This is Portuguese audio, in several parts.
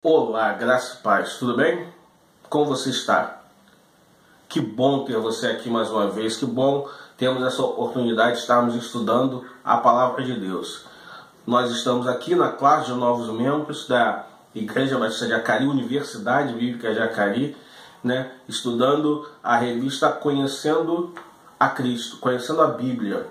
Olá, graça e paz, tudo bem? Como você está? Que bom ter você aqui mais uma vez, que bom termos essa oportunidade de estarmos estudando a Palavra de Deus. Nós estamos aqui na classe de novos membros da Igreja Batista de Acari, Universidade Bíblica de Acari, estudando a revista Conhecendo a Cristo, Conhecendo a Bíblia.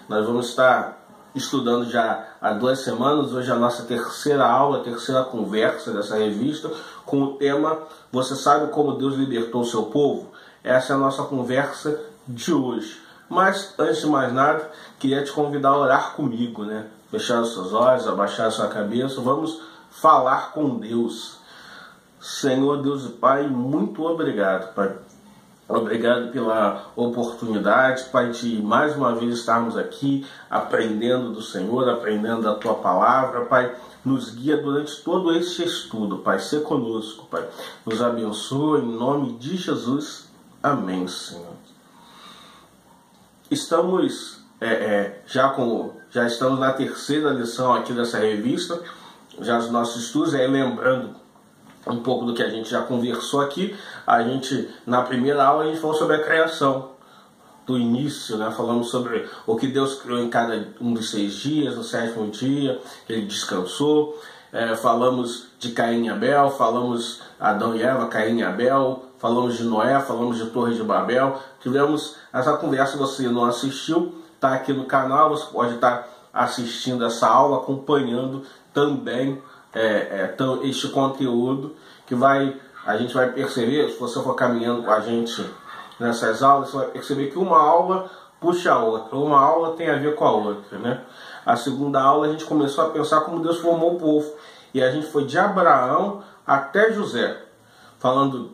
Nós vamos estar estudando já há 2 semanas, hoje é a nossa terceira aula, a terceira conversa dessa revista, com o tema Você sabe como Deus libertou o seu povo? Essa é a nossa conversa de hoje. Mas, antes de mais nada, queria te convidar a orar comigo, Fechar os seus olhos, abaixar a sua cabeça, vamos falar com Deus. Senhor Deus e Pai, muito obrigado, Pai. Obrigado pela oportunidade, Pai, de mais uma vez estarmos aqui aprendendo do Senhor, aprendendo da Tua Palavra, Pai. Nos guia durante todo este estudo, Pai. Sê conosco, Pai. Nos abençoa em nome de Jesus. Amém, Senhor. Estamos já estamos na terceira lição aqui dessa revista, já os nossos estudos, lembrando um pouco do que a gente já conversou aqui. Na primeira aula, a gente falou sobre a criação, do início, falamos sobre o que Deus criou em cada um dos 6 dias, no 7º dia, Ele descansou. Falamos de Caim e Abel, falamos Adão e Eva, Caim e Abel, falamos de Noé, falamos de Torre de Babel. Tivemos essa conversa, se você não assistiu, está aqui no canal, você pode estar assistindo essa aula, acompanhando também este conteúdo que a gente vai perceber, se você for caminhando com a gente nessas aulas, você vai perceber que uma aula puxa a outra, uma aula tem a ver com a outra, A segunda aula a gente começou a pensar como Deus formou o povo, e a gente foi de Abraão até José, falando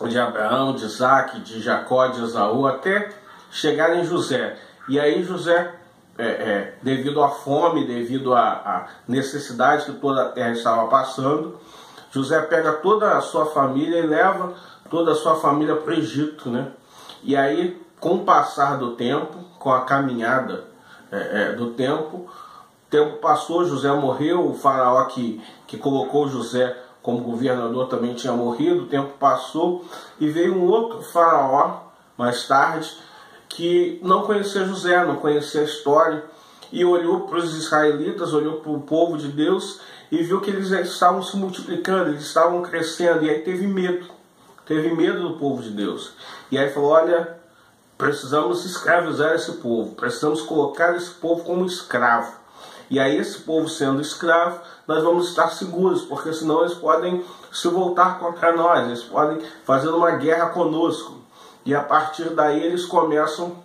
de Abraão, de Isaac, de Jacó, de Esaú, até chegar em José. E aí José, devido à fome, devido à necessidade que toda a terra estava passando, José pega toda a sua família e leva toda a sua família para o Egito, E aí, com o passar do tempo, com a caminhada do tempo, o tempo passou, José morreu, o faraó que colocou José como governador também tinha morrido, o tempo passou e veio um outro faraó mais tarde que não conhecia José, não conhecia a história, e olhou para os israelitas, olhou para o povo de Deus e viu que eles estavam se multiplicando, eles estavam crescendo, e aí teve medo do povo de Deus. E aí falou: olha, precisamos escravizar esse povo, precisamos colocar esse povo como escravo. E aí, esse povo sendo escravo, nós vamos estar seguros, porque senão eles podem se voltar contra nós, eles podem fazer uma guerra conosco. E a partir daí eles começam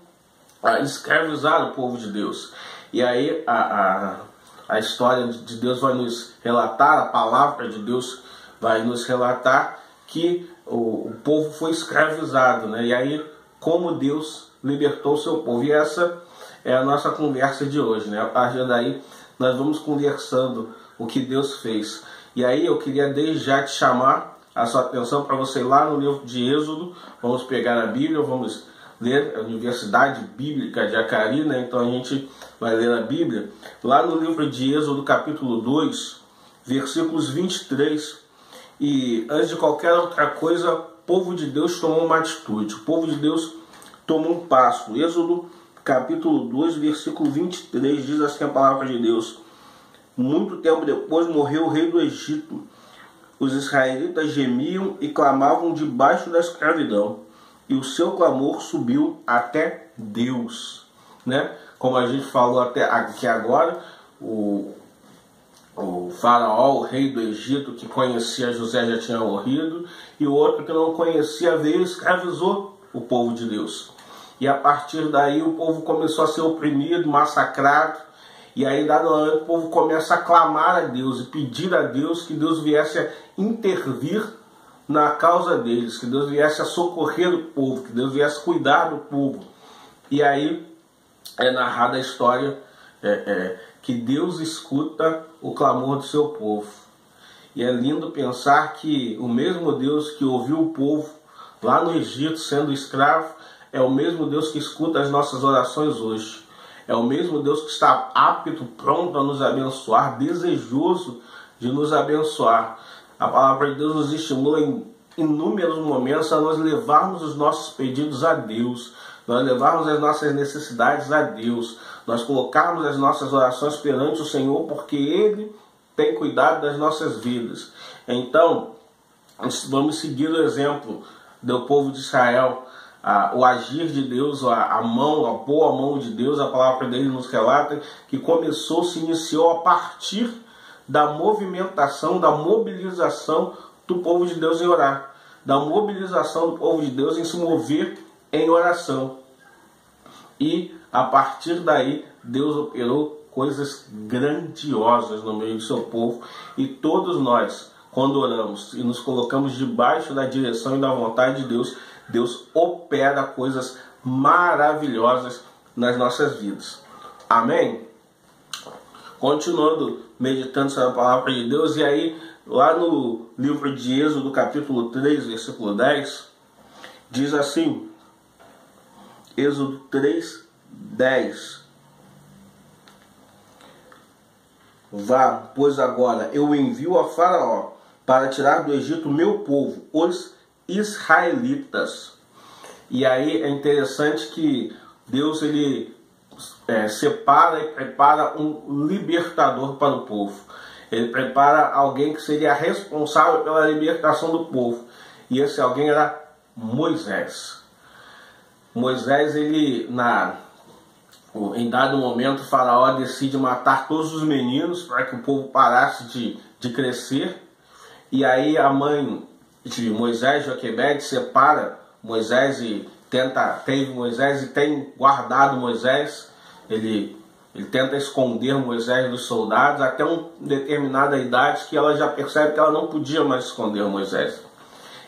a escravizar o povo de Deus. E aí a história de Deus vai nos relatar, a palavra de Deus vai nos relatar que o povo foi escravizado, E aí, como Deus libertou o seu povo. E essa é a nossa conversa de hoje, A partir daí, nós vamos conversando o que Deus fez. E aí, eu queria desde já te chamar a sua atenção para você ir lá no livro de Êxodo. Vamos pegar a Bíblia, vamos ler a Universidade Bíblica de Acari, Então a gente vai ler a Bíblia. Lá no livro de Êxodo, capítulo 2, versículos 23. E antes de qualquer outra coisa, o povo de Deus tomou uma atitude. O povo de Deus tomou um passo. Êxodo, capítulo 2, versículo 23, diz assim a palavra de Deus: muito tempo depois morreu o rei do Egito. Os israelitas gemiam e clamavam debaixo da escravidão, e o seu clamor subiu até Deus. Como a gente falou até aqui agora, o faraó, o rei do Egito, que conhecia José, já tinha morrido, e o outro que não conhecia veio e escravizou o povo de Deus. E a partir daí o povo começou a ser oprimido, massacrado, e aí dado o povo começa a clamar a Deus e pedir a Deus que Deus viesse a intervir na causa deles, que Deus viesse a socorrer o povo, que Deus viesse a cuidar do povo. E aí é narrada a história que Deus escuta o clamor do seu povo. E é lindo pensar que o mesmo Deus que ouviu o povo lá no Egito sendo escravo é o mesmo Deus que escuta as nossas orações hoje. É o mesmo Deus que está apto, pronto a nos abençoar, desejoso de nos abençoar. A palavra de Deus nos estimula em inúmeros momentos a nós levarmos os nossos pedidos a Deus, nós levarmos as nossas necessidades a Deus, nós colocarmos as nossas orações perante o Senhor, porque Ele tem cuidado das nossas vidas. Então, vamos seguir o exemplo do povo de Israel, o agir de Deus, a boa mão de Deus. A palavra dele nos relata que se iniciou a partir da movimentação, da mobilização do povo de Deus em orar, da mobilização do povo de Deus em se mover em oração. E a partir daí, Deus operou coisas grandiosas no meio do seu povo, e todos nós, quando oramos e nos colocamos debaixo da direção e da vontade de Deus, Deus opera coisas maravilhosas nas nossas vidas. Amém? Continuando meditando sobre a palavra de Deus, e aí lá no livro de Êxodo, capítulo 3, versículo 10, diz assim, Êxodo 3, 10: Vá, pois agora eu envio a Faraó para tirar do Egito meu povo, os israelitas. E aí é interessante que Deus ele separa e prepara um libertador para o povo. Ele prepara alguém que seria responsável pela libertação do povo. E esse alguém era Moisés. Moisés, ele em dado momento, o Faraó decide matar todos os meninos para que o povo parasse de crescer. E aí a mãe de Moisés, Joquebede, separa Moisés e tem guardado Moisés. Ele tenta esconder Moisés dos soldados até uma determinada idade que ela já percebe que ela não podia mais esconder Moisés.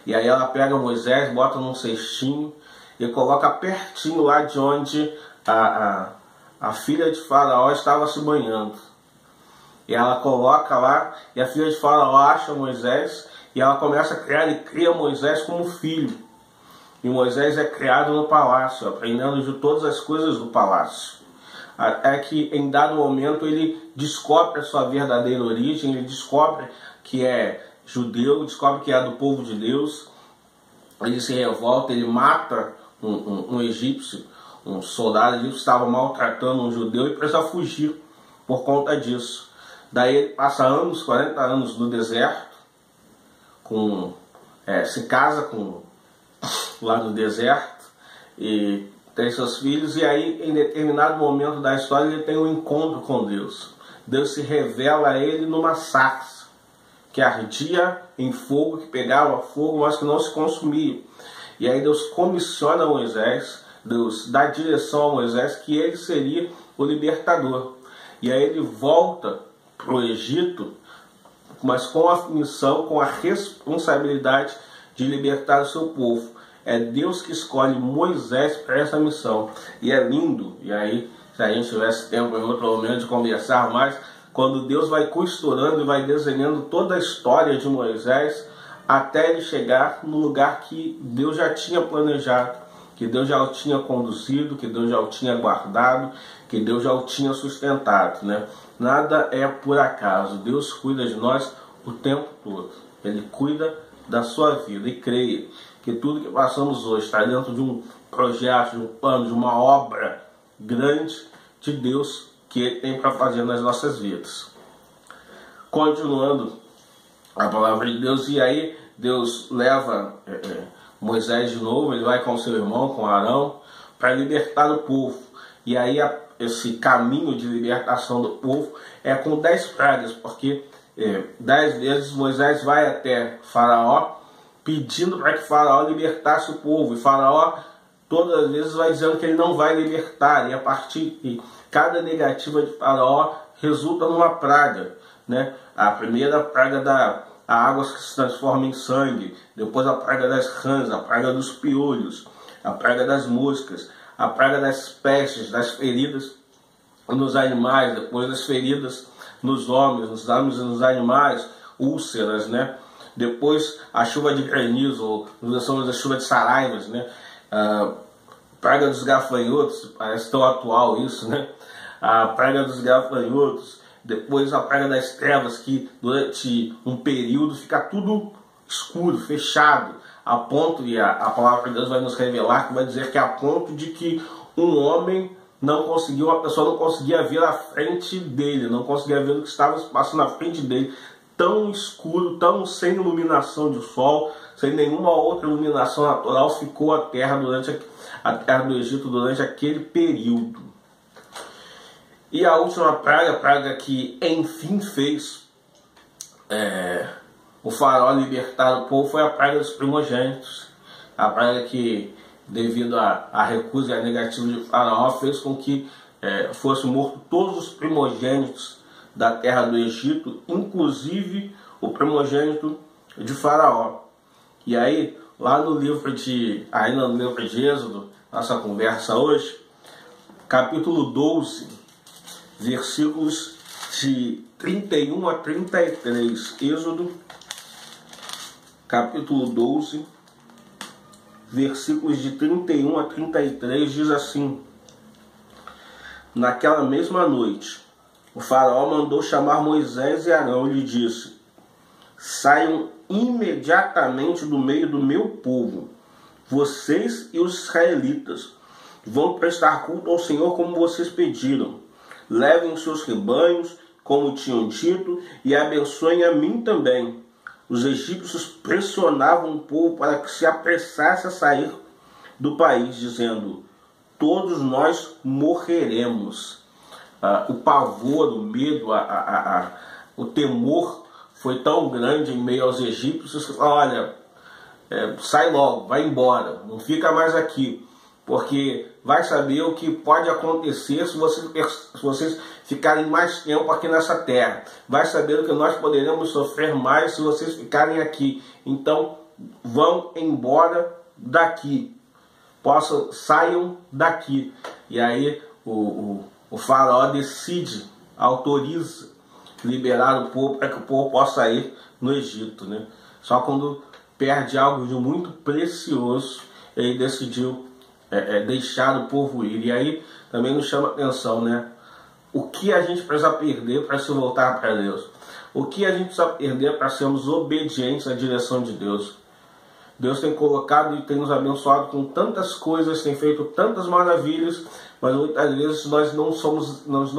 E aí ela pega Moisés, bota num cestinho e coloca pertinho lá de onde a filha de Faraó estava se banhando. E ela coloca lá, e a filha de Faraó acha Moisés, e ela começa a criar e cria Moisés como filho. E Moisés é criado no palácio, aprendendo de todas as coisas do palácio. Até que em dado momento ele descobre a sua verdadeira origem, ele descobre que é judeu, descobre que é do povo de Deus. Ele se revolta, ele mata um egípcio, um soldado egípcio que estava maltratando um judeu, e precisa fugir por conta disso. Daí ele passa 40 anos no deserto, se casa lá no deserto e tem seus filhos, e aí em determinado momento da história ele tem um encontro com Deus. Deus se revela a ele numa sarça que ardia em fogo, que pegava fogo, mas que não se consumia. E aí Deus comissiona Moisés, Deus dá direção a Moisés que ele seria o libertador. E aí ele volta para o Egito, mas com a missão, com a responsabilidade de libertar o seu povo. É Deus que escolhe Moisés para essa missão. E é lindo, e aí, se a gente tivesse tempo em outro momento de conversar mais, quando Deus vai costurando e vai desenhando toda a história de Moisés, até ele chegar no lugar que Deus já tinha planejado, que Deus já o tinha conduzido, que Deus já o tinha guardado, que Deus já o tinha sustentado, né? Nada é por acaso. Deus cuida de nós o tempo todo. Ele cuida da sua vida. E creia que tudo que passamos hoje está dentro de um projeto, de um plano, de uma obra grande de Deus que Ele tem para fazer nas nossas vidas. Continuando a palavra de Deus, e aí Deus leva Moisés de novo, ele vai com seu irmão, com Arão, para libertar o povo. E aí esse caminho de libertação do povo é com 10 pragas, porque 10 vezes Moisés vai até Faraó pedindo para que Faraó libertasse o povo, e Faraó todas as vezes vai dizendo que ele não vai libertar, e a partir de cada negativa de Faraó resulta numa praga, né? A primeira praga da água que se transforma em sangue, depois a praga das rãs, a praga dos piolhos, a praga das moscas, a praga das pestes, das feridas nos animais, depois das feridas nos homens e nos animais, úlceras, né? Depois a chuva de granizo, ou nós chamamos de chuva de saraivas, né? praga dos gafanhotos, parece tão atual isso, né? A praga dos gafanhotos, depois a praga das trevas, que durante um período fica tudo escuro, fechado, a ponto, e a palavra de Deus vai nos revelar, que vai dizer que é a ponto de que um homem uma pessoa não conseguia ver a frente dele, não conseguia ver o que estava passando na frente dele, tão escuro, tão sem iluminação de sol, sem nenhuma outra iluminação natural, ficou a terra do Egito durante aquele período. E a última praga, a praga que enfim fez o faraó libertar o povo, foi a praga dos primogênitos. A praga que, devido à recusa e à negativa de faraó, fez com que fossem mortos todos os primogênitos da terra do Egito, inclusive o primogênito de faraó. E aí, lá no livro ainda no livro de Êxodo, nossa conversa hoje, capítulo 12, versículos de 31 a 33. Êxodo, capítulo 12, versículos de 31 a 33, diz assim: Naquela mesma noite, o faraó mandou chamar Moisés e Arão e lhe disse: Saiam imediatamente do meio do meu povo. Vocês e os israelitas vão prestar culto ao Senhor como vocês pediram. Levem os seus rebanhos, como tinham dito, e abençoem a mim também. Os egípcios pressionavam o povo para que se apressasse a sair do país, dizendo: todos nós morreremos. O pavor, o medo, o temor foi tão grande em meio aos egípcios que falaram: olha, sai logo, vai embora, não fica mais aqui, porque vai saber o que pode acontecer se vocês ficarem mais tempo aqui nessa terra. Vai saber o que nós poderemos sofrer mais se vocês ficarem aqui. Então, vão embora daqui. Saiam daqui. E aí o faraó decide, autoriza liberar o povo para que o povo possa sair no Egito, né? Só quando perde algo de muito precioso, ele decidiu deixar o povo ir. E aí também nos chama a atenção, né? O que a gente precisa perder para se voltar para Deus? O que a gente precisa perder para sermos obedientes à direção de Deus? Deus tem colocado e tem nos abençoado com tantas coisas, tem feito tantas maravilhas, mas muitas vezes nós não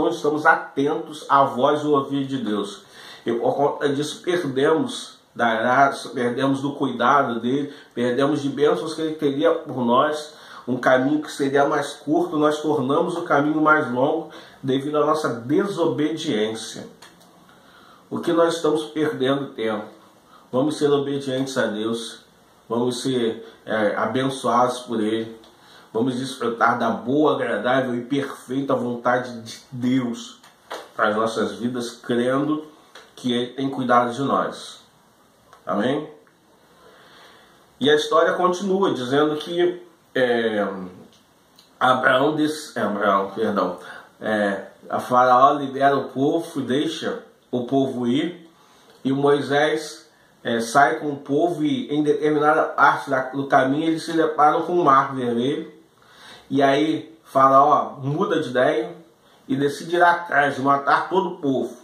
estamos atentos à voz e ao ouvido de Deus. E por conta disso perdemos da graça, perdemos do cuidado dele, perdemos de bênçãos que ele teria por nós. Um caminho que seria mais curto, nós tornamos o caminho mais longo devido à nossa desobediência. O que nós estamos perdendo tempo? Vamos ser obedientes a Deus, vamos ser abençoados por Ele, vamos desfrutar da boa, agradável e perfeita vontade de Deus para as nossas vidas, crendo que Ele tem cuidado de nós. Amém? E a história continua dizendo que a faraó libera o povo, deixa o povo ir, e Moisés sai com o povo, e em determinada parte do caminho eles se deparam com o Mar Vermelho, e aí faraó muda de ideia e decide ir atrás de matar todo o povo.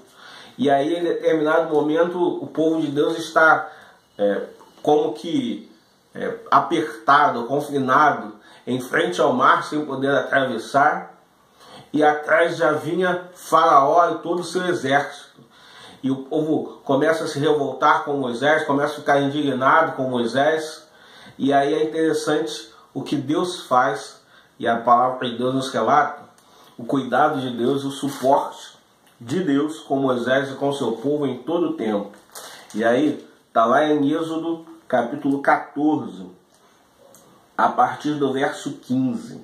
E aí em determinado momento o povo de Deus está como que apertado, confinado em frente ao mar, sem poder atravessar, e atrás já vinha faraó e todo o seu exército. E o povo começa a se revoltar com Moisés, começa a ficar indignado com Moisés, e aí é interessante o que Deus faz, e a palavra de Deus nos relata, o cuidado de Deus, o suporte de Deus com Moisés e com o seu povo em todo o tempo. E aí está lá em Êxodo capítulo 14, a partir do verso 15.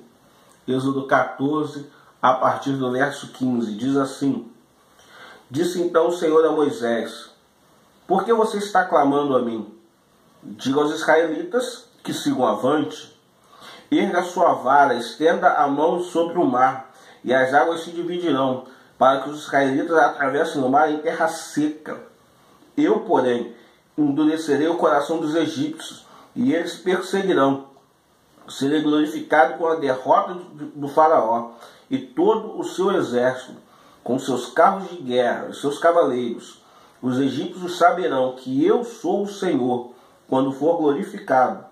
Êxodo 14, a partir do verso 15, diz assim: Disse então o Senhor a Moisés: Por que você está clamando a mim? Diga aos israelitas que sigam avante. Erga a sua vara, estenda a mão sobre o mar, e as águas se dividirão, para que os israelitas atravessem o mar em terra seca. Eu, porém, endurecerei o coração dos egípcios, e eles perseguirão serei glorificado com a derrota do faraó e todo o seu exército, com seus carros de guerra e seus cavaleiros. Os egípcios saberão que eu sou o Senhor, quando for glorificado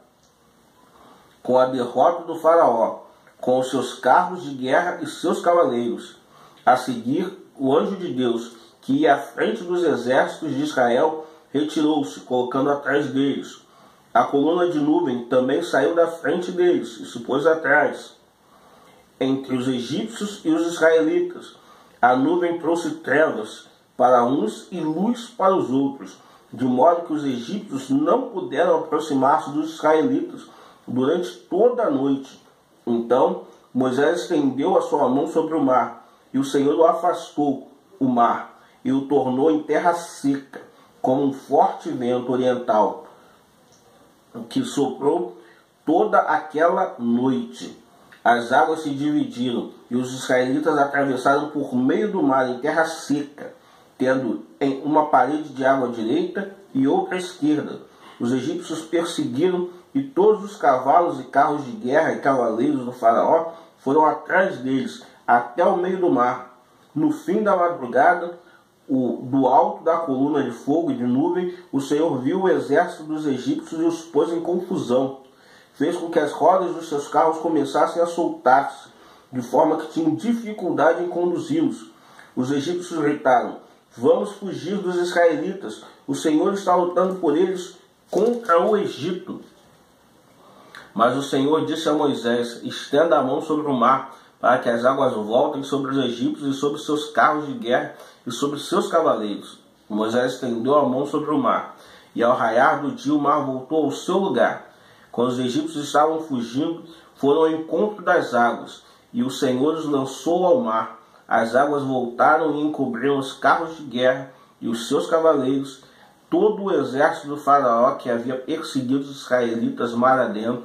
com a derrota do faraó, com os seus carros de guerra e seus cavaleiros. A seguir, o anjo de Deus, que ia à frente dos exércitos de Israel, retirou-se, colocando atrás deles. A coluna de nuvem também saiu da frente deles e se pôs atrás, entre os egípcios e os israelitas. A nuvem trouxe trevas para uns e luz para os outros, de modo que os egípcios não puderam aproximar-se dos israelitas durante toda a noite. Então Moisés estendeu a sua mão sobre o mar, e o Senhor o afastou, o mar, e o tornou em terra seca, como um forte vento oriental, que soprou toda aquela noite. As águas se dividiram, e os israelitas atravessaram por meio do mar em terra seca, tendo em uma parede de água à direita e outra à esquerda. Os egípcios perseguiram, e todos os cavalos e carros de guerra e cavaleiros do faraó foram atrás deles, até o meio do mar. No fim da madrugada, do alto da coluna de fogo e de nuvem, o Senhor viu o exército dos egípcios e os pôs em confusão. Fez com que as rodas dos seus carros começassem a soltar-se, de forma que tinham dificuldade em conduzi-los. Os egípcios gritaram: vamos fugir dos israelitas, o Senhor está lutando por eles contra o Egito. Mas o Senhor disse a Moisés: estenda a mão sobre o mar, para que as águas voltem sobre os egípcios e sobre seus carros de guerra e sobre seus cavaleiros. Moisés estendeu a mão sobre o mar, e ao raiar do dia o mar voltou ao seu lugar. Quando os egípcios estavam fugindo, foram ao encontro das águas, e o Senhor os lançou ao mar. As águas voltaram e encobriram os carros de guerra e os seus cavaleiros, todo o exército do faraó que havia perseguido os israelitas mar adentro.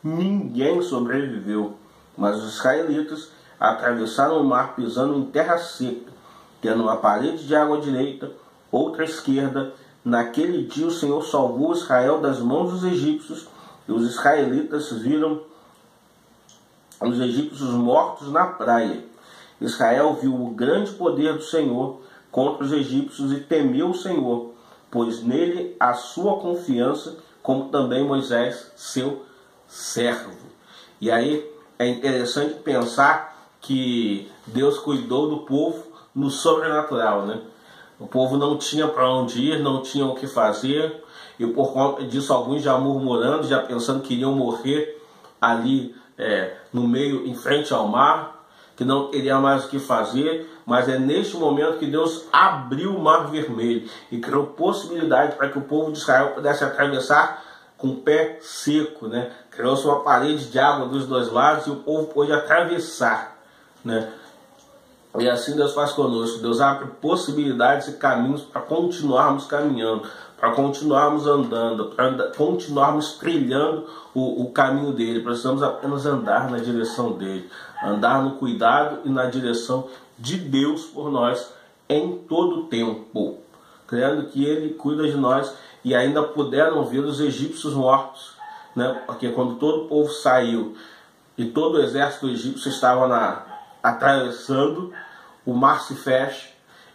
Ninguém sobreviveu, mas os israelitas atravessaram o mar pisando em terra seca, tendo uma parede de água à direita, outra à esquerda. Naquele dia o Senhor salvou Israel das mãos dos egípcios, e os israelitas viram os egípcios mortos na praia. Israel viu o grande poder do Senhor contra os egípcios e temeu o Senhor, pôs nele a sua confiança, como também Moisés, seu servo. E aí é interessante pensar que Deus cuidou do povo no sobrenatural, né? O povo não tinha para onde ir, não tinha o que fazer, e por conta disso alguns já murmurando, já pensando que iriam morrer ali no meio, em frente ao mar, que não teria mais o que fazer. Mas é neste momento que Deus abriu o mar vermelho e criou possibilidade para que o povo de Israel pudesse atravessar com o pé seco, né? Criou-se uma parede de água dos dois lados e o povo pôde atravessar, né? E assim Deus faz conosco. Deus abre possibilidades e caminhos para continuarmos caminhando, para continuarmos andando, para continuarmos trilhando o caminho dele. Precisamos apenas andar na direção dele, andar no cuidado e na direção de Deus por nós em todo o tempo, crendo que ele cuida de nós. E ainda puderam ver os egípcios mortos, né? Porque quando todo o povo saiu e todo o exército egípcio estava atravessando, o mar se fecha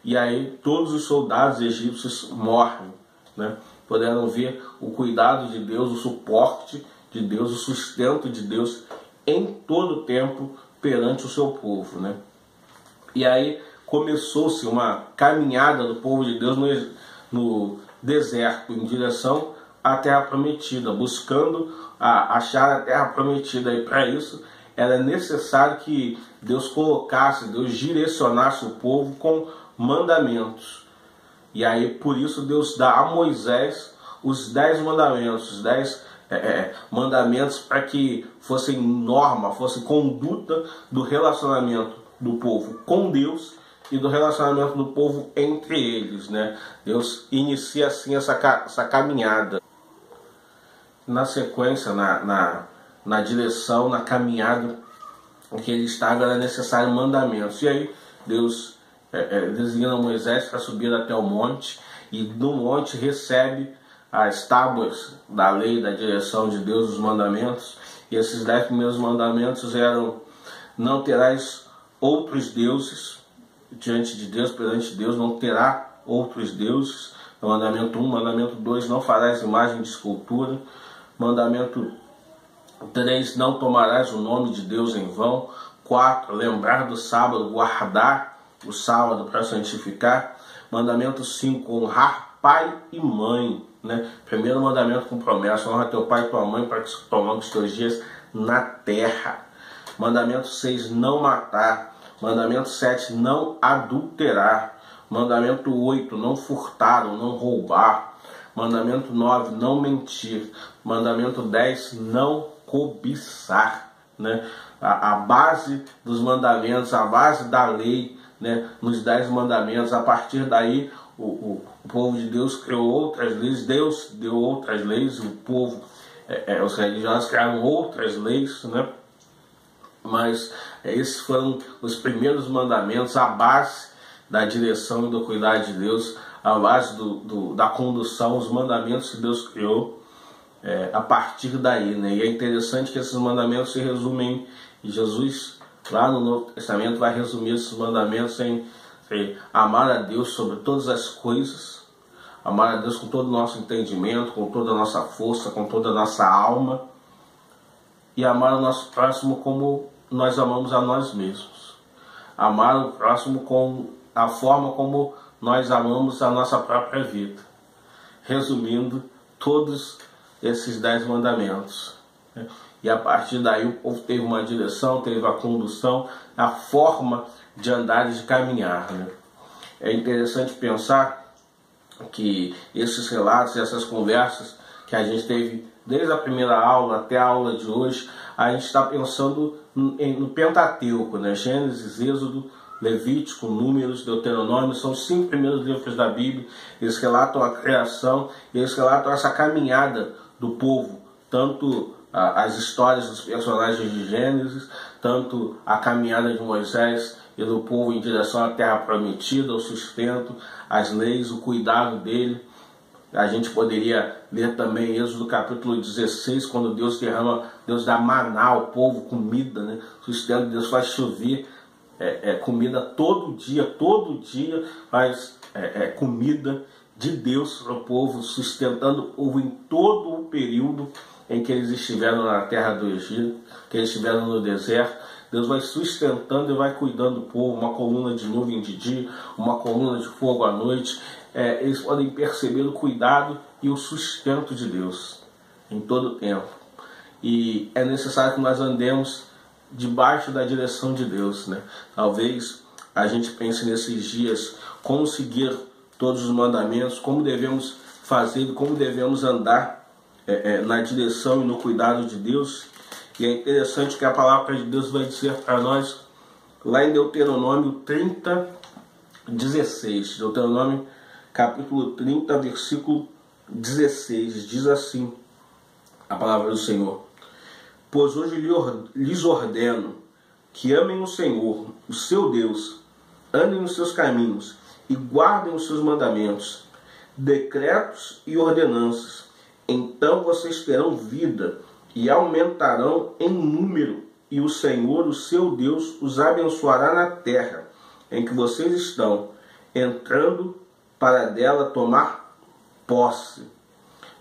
e aí todos os soldados egípcios morrem, né? Puderam ver o cuidado de Deus, o suporte de Deus, o sustento de Deus em todo o tempo perante o seu povo, né? E aí começou-se uma caminhada do povo de Deus no deserto em direção à terra prometida, buscando achar a terra prometida. E para isso era necessário que Deus colocasse, Deus direcionasse o povo com mandamentos. E aí por isso Deus dá a Moisés os 10 mandamentos, os 10 mandamentos para que fossem norma, fosse conduta do relacionamento do povo com Deus e do relacionamento do povo entre eles, né? Deus inicia assim essa caminhada. Na sequência, na direção, na caminhada em que ele estava, era necessário mandamentos. E aí Deus designa Moisés para subir até o monte, e no monte recebe as tábuas da lei, da direção de Deus, os mandamentos, E esses 10 primeiros mandamentos eram: não terás outros deuses diante de Deus, perante Deus, não terá outros deuses. Mandamento 1, mandamento 2, não farás imagem de escultura. Mandamento 3, não tomarás o nome de Deus em vão. 4, lembrar do sábado, guardar o sábado para santificar. Mandamento 5, honrar pai e mãe, né? Primeiro mandamento com promessa: honra teu pai e tua mãe para que se prolongue os teus dias na terra. Mandamento 6, não matar. Mandamento 7, não adulterar. Mandamento 8, não furtar ou não roubar. Mandamento 9, não mentir. Mandamento 10, não cobiçar, né? A base dos mandamentos, a base da lei, né? Nos 10 mandamentos. A partir daí, o povo de Deus criou outras leis. Deus deu outras leis. O povo, os religiosos criaram outras leis, né? Mas esses foram os primeiros mandamentos, a base da direção e do cuidado de Deus, a base da condução, os mandamentos que Deus criou a partir daí, né? E é interessante que esses mandamentos se resumem em Jesus, lá no Novo Testamento, vai resumir esses mandamentos em amar a Deus sobre todas as coisas, amar a Deus com todo o nosso entendimento, com toda a nossa força, com toda a nossa alma, e amar o nosso próximo como nós amamos a nós mesmos. Amar o próximo com a forma como nós amamos a nossa própria vida. Resumindo, todos esses 10 mandamentos. E a partir daí o povo teve uma direção, teve a condução, a forma de andar e de caminhar, né? É interessante pensar que esses relatos, essas conversas que a gente teve desde a primeira aula até a aula de hoje, a gente está pensando no Pentateuco, né? Gênesis, Êxodo, Levítico, Números, Deuteronômio, são os 5 primeiros livros da Bíblia. Eles relatam a criação, eles relatam essa caminhada do povo, tanto as histórias dos personagens de Gênesis, tanto a caminhada de Moisés e do povo em direção à terra prometida, o sustento, as leis, o cuidado dele. A gente poderia ler também Êxodo capítulo 16, quando Deus dá maná ao povo, comida, né? Sustento, Deus faz chover comida todo dia faz comida de Deus para o povo, sustentando o povo em todo o período em que eles estiveram na terra do Egito, que eles estiveram no deserto. Deus vai sustentando e vai cuidando do povo, uma coluna de nuvem de dia, uma coluna de fogo à noite. Eles podem perceber o cuidado e o sustento de Deus em todo o tempo. E é necessário que nós andemos debaixo da direção de Deus, né? Talvez a gente pense nesses dias como seguir todos os mandamentos, como devemos fazer e como devemos andar na direção e no cuidado de Deus. E é interessante que a palavra de Deus vai dizer para nós lá em Deuteronômio 30, 16. Deuteronômio capítulo 30, versículo 16, diz assim a palavra do Senhor: pois hoje lhes ordeno que amem o Senhor, o seu Deus, andem nos seus caminhos e guardem os seus mandamentos, decretos e ordenanças. Então vocês terão vida e aumentarão em número, e o Senhor, o seu Deus, os abençoará na terra em que vocês estão entrando para dela tomar posse.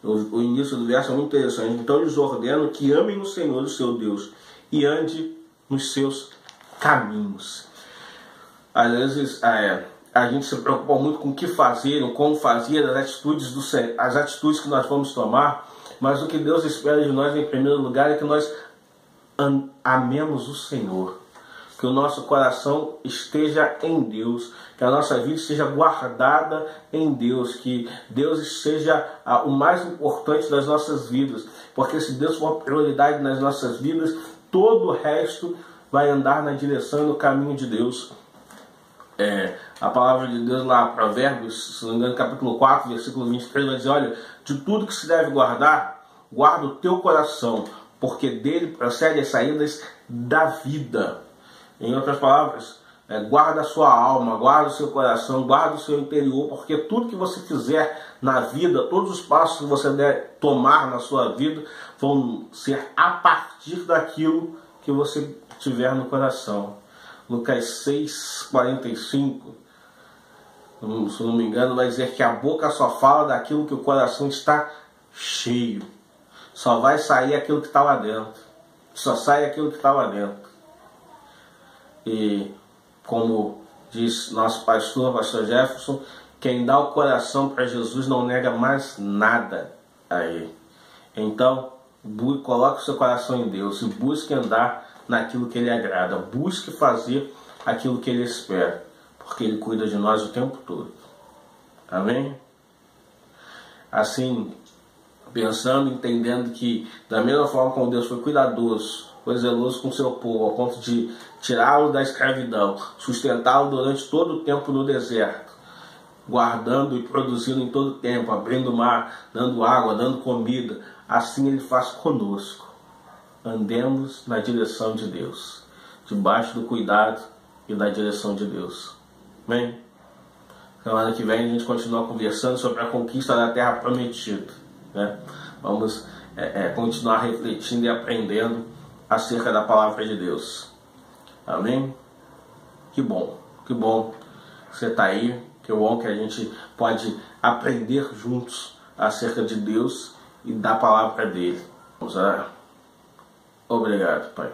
O início do verso é muito interessante. Então lhes ordeno que amem o Senhor, o seu Deus, e ande nos seus caminhos. Às vezes a gente se preocupa muito com o que fazer, como fazer, as atitudes que nós vamos tomar, mas o que Deus espera de nós em primeiro lugar é que nós amemos o Senhor, que o nosso coração esteja em Deus, que a nossa vida esteja guardada em Deus, que Deus seja o mais importante das nossas vidas, porque se Deus for a prioridade nas nossas vidas, todo o resto vai andar na direção e no caminho de Deus. A palavra de Deus lá, Provérbios, se não me engano, capítulo 4, versículo 23, vai dizer: olha, de tudo que se deve guardar, guarda o teu coração, porque dele procede as saídas da vida. Em outras palavras, guarda a sua alma, guarda o seu coração, guarda o seu interior, porque tudo que você fizer na vida, todos os passos que você der tomar na sua vida, vão ser a partir daquilo que você tiver no coração. Lucas 6,45, se não me engano, vai dizer que a boca só fala daquilo que o coração está cheio. Só vai sair aquilo que está lá dentro. Só sai aquilo que está lá dentro. E como diz nosso pastor Jefferson, quem dá o coração para Jesus não nega mais nada a Ele. Então, coloque o seu coração em Deus e busque andar naquilo que Ele agrada. Busque fazer aquilo que Ele espera, porque Ele cuida de nós o tempo todo. Amém? Assim, pensando, entendendo que da mesma forma como Deus foi cuidadoso, foi zeloso com o seu povo, ao ponto de tirá-lo da escravidão, sustentá-lo durante todo o tempo no deserto, guardando e produzindo em todo o tempo, abrindo o mar, dando água, dando comida, assim Ele faz conosco. Andemos na direção de Deus, debaixo do cuidado e da direção de Deus. Amém? Semana que vem a gente continua conversando sobre a conquista da terra prometida, né? Vamos continuar refletindo e aprendendo acerca da palavra de Deus. Amém? Que bom que você está aí, que bom que a gente pode aprender juntos acerca de Deus e da palavra dele. Vamos orar. Obrigado, Pai.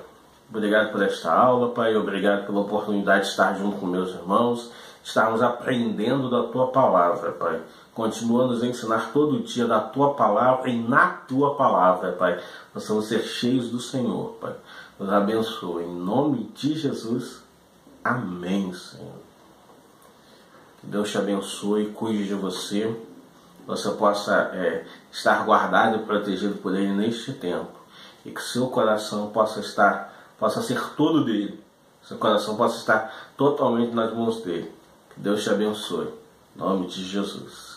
Obrigado por esta aula, Pai. Obrigado pela oportunidade de estar junto com meus irmãos, estarmos aprendendo da Tua palavra, Pai. Continua a nos ensinar todo dia da Tua palavra e na Tua palavra, Pai. Nós vamos ser cheios do Senhor, Pai. Nos abençoe. Em nome de Jesus. Amém, Senhor. Que Deus te abençoe, cuide de você. Você possa estar guardado e protegido por Ele neste tempo. E que seu coração possa ser todo dele. Seu coração possa estar totalmente nas mãos dele. Que Deus te abençoe. Em nome de Jesus.